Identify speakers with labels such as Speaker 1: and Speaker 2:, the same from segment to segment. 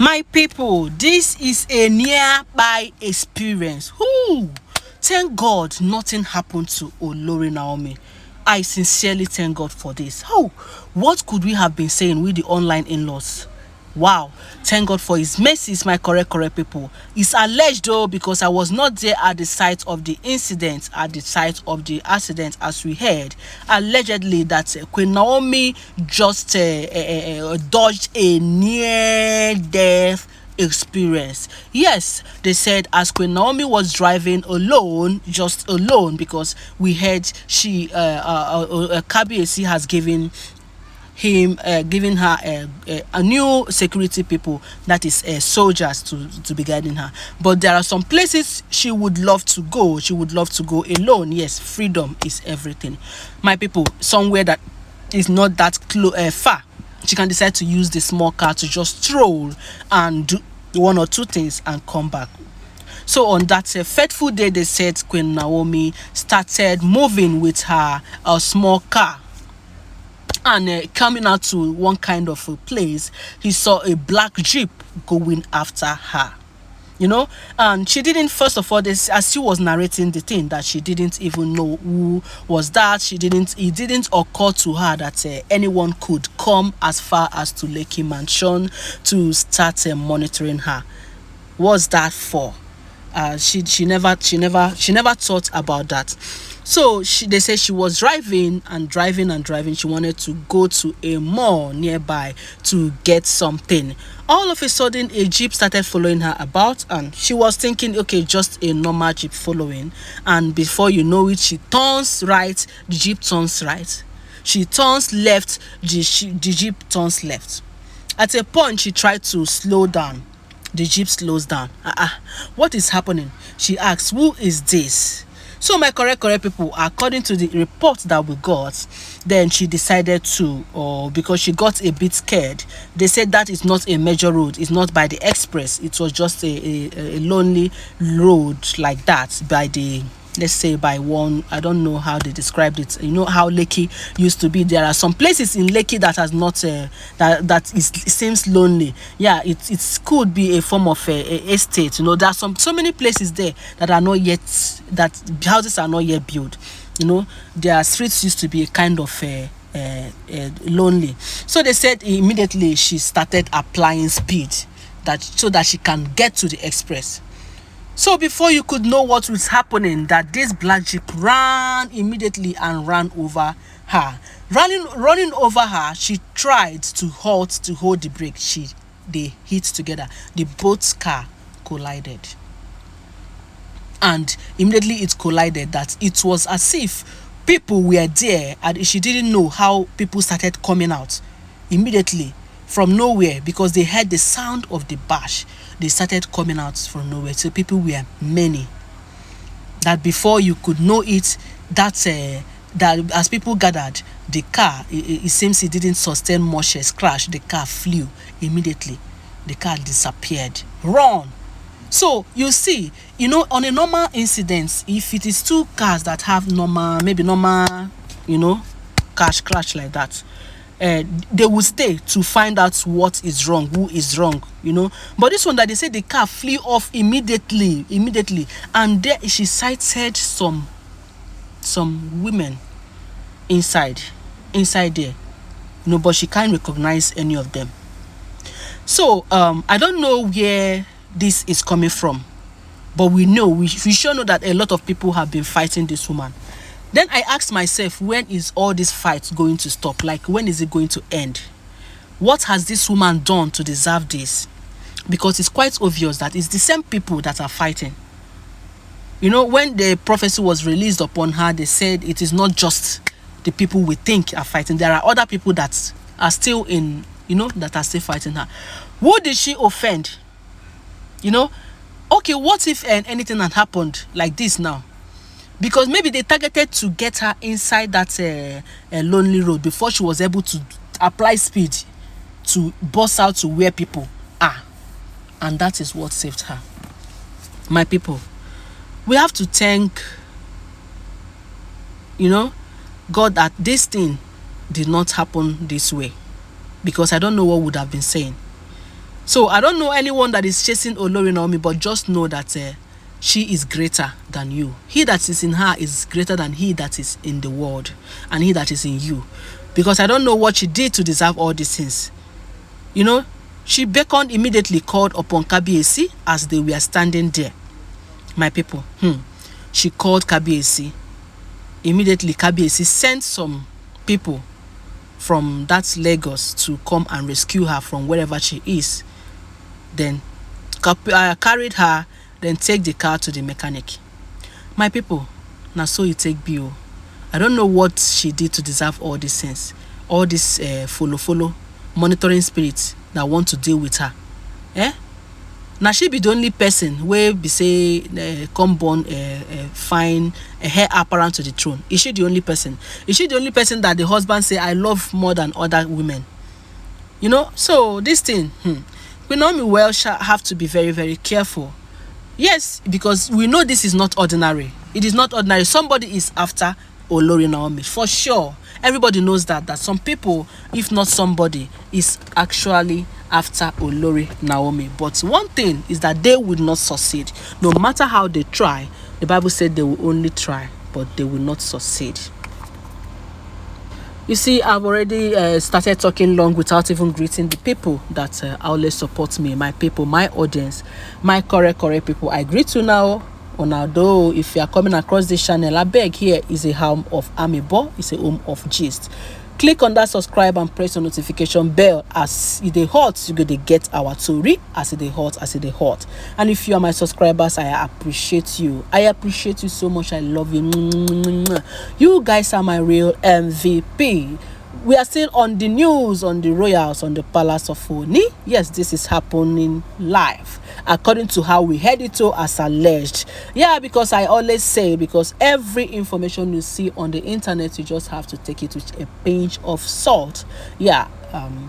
Speaker 1: My people, this is a nearby experience. Ooh, thank God nothing happened to Olori Naomi. I sincerely thank God for this. Oh, what could we have been saying with the online in-laws? Wow, thank God for his mercies, my correct people. It's alleged though, because I was not there at the site of the incident, at the site of the accident, as we heard. Allegedly that Queen Naomi just dodged a near-death experience. Yes, they said as Queen Naomi was driving alone, just alone, because we heard she Kabiyesi has given giving her a new security people, that is soldiers to be guiding her. But there are some places she would love to go. She would love to go alone. Yes, freedom is everything, my people. Somewhere that is not that far, she can decide to use the small car to just stroll and do one or two things and come back. So on that fateful day, they said Queen Naomi started moving with her small car, and coming out to one kind of a place, he saw a black jeep going after her, and she didn't, first of all, this, as she was narrating the thing, that she didn't even know who was that. It didn't occur to her that anyone could come as far as to Lekki Mansion to start monitoring her. What's that for? She never thought about that. So they say she was driving. She wanted to go to a mall nearby to get something. All of a sudden, a jeep started following her about, and she was thinking, okay, just a normal jeep following. And before you know it, she turns right, the jeep turns right. She turns left, the jeep turns left. At a point, she tried to slow down. The jeep slows down. What is happening? She asks, who is this? So my correct people, according to the report that we got, then she decided to, because she got a bit scared. They said that is not a major road. It's not by the express. It was just a lonely road like that, by the, let's say, by one, I don't know how they described it. You know how Lekki used to be. There are some places in Lekki that has not that it seems lonely. Yeah, it could be a form of a estate. There are so many places there that are not yet, that houses are not yet built. Their streets used to be a kind of lonely. So they said immediately she started applying speed, so that she can get to the express. So before you could know what was happening, that this black jeep ran immediately and ran over her. Running over her, she tried to halt to hold the brake. They hit together. The both car collided. And immediately it collided, that it was as if people were there, and she didn't know how people started coming out immediately from nowhere, because they heard the sound of the bash. They started coming out from nowhere. So people were many. That before you could know it, that as people gathered, the car, it seems it didn't sustain much crash. The car flew immediately. The car disappeared. Run. So you see, on a normal incident, if it is two cars that have normal crash like that, they will stay to find out what is wrong, who is wrong, But this one, that they say the car flew off immediately, and there she sighted some women inside there, but she can't recognize any of them. So I don't know where this is coming from, but we sure know that a lot of people have been fighting this woman. Then I asked myself, when is all this fight going to stop? Like, when is it going to end? What has this woman done to deserve this? Because it's quite obvious that it's the same people that are fighting. When the prophecy was released upon her, they said it is not just the people we think are fighting. There are other people that are still that are still fighting her. Who did she offend? Okay, what if anything had happened like this now? Because maybe they targeted to get her inside that lonely road before she was able to apply speed to bust out to where people are. And that is what saved her. My people, we have to thank, God, that this thing did not happen this way. Because I don't know what would have been saying. So I don't know anyone that is chasing Olori Naomi, but just know that she is greater than you. He that is in her is greater than he that is in the world and he that is in you. Because I don't know what she did to deserve all these things. You know, she beckoned, immediately called upon Kabiyesi as they were standing there. My people, she called Kabiyesi. Immediately, Kabiyesi sent some people from that Lagos to come and rescue her from wherever she is. Then carried her, then take the car to the mechanic. My people, now so you take bill. I don't know what she did to deserve all these things, all this follow monitoring spirits that want to deal with her. Now she be the only person where be say come born fine hair apparent to the throne. Is she the only person? Is she the only person that the husband say I love more than other women? You know, so this thing, Queen Naomi well shall have to be very, very careful. Yes, because we know this is not ordinary. It is not ordinary. Somebody is after Olori Naomi for sure. Everybody knows that some people, if not somebody, is actually after Olori Naomi. But one thing is that they will not succeed. No matter how they try, the Bible said they will only try, but they will not succeed. You see, I've already started talking long without even greeting the people that always support me, my people, my audience, my correct people. I greet you now. Although if you are coming across this channel, I beg, here is a home of Amiibo, it's a home of gist. Click on that subscribe and press the notification bell. As it is hot, you're going to get our story as it is hot. And if you are my subscribers, I appreciate you. I appreciate you so much. I love you. You guys are my real MVP. We are still on the news, on the royals, on the palace of Ooni. Yes, this is happening live, according to how we heard it to as alleged. Yeah, because I always say, because every information you see on the internet, you just have to take it with a pinch of salt. Yeah.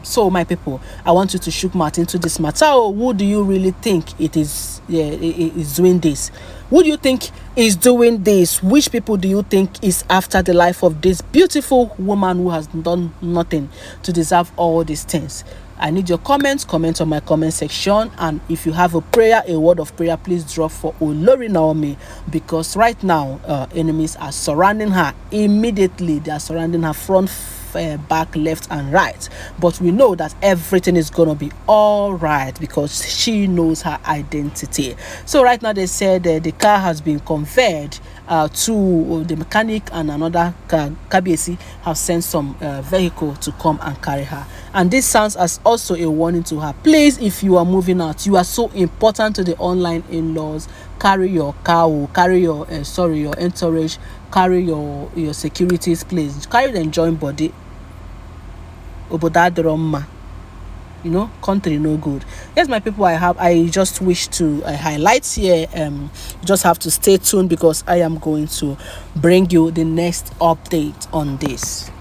Speaker 1: So my people, I want you to shook mouth into this matter. Who do you really think it is doing this? Who do you think is doing this? Which people do you think is after the life of this beautiful woman who has done nothing to deserve all these things? I need your comments. Comment on my comment section. And if you have a prayer, a word of prayer, please drop for Olori Naomi, because right now enemies are surrounding her. Immediately they are surrounding her front, back, left and right, but we know that everything is gonna be all right because she knows her identity. So right now they said the car has been conveyed to the mechanic, and another car, Kabiyesi, have sent some vehicle to come and carry her. And this sounds as also a warning to her. Please, if you are moving out, you are so important to the online in-laws. Carry your car, carry your your entourage, carry your securities, please carry them, join body. You know, country no good. Yes, my people, I just wish to highlight here. You just have to stay tuned because I am going to bring you the next update on this.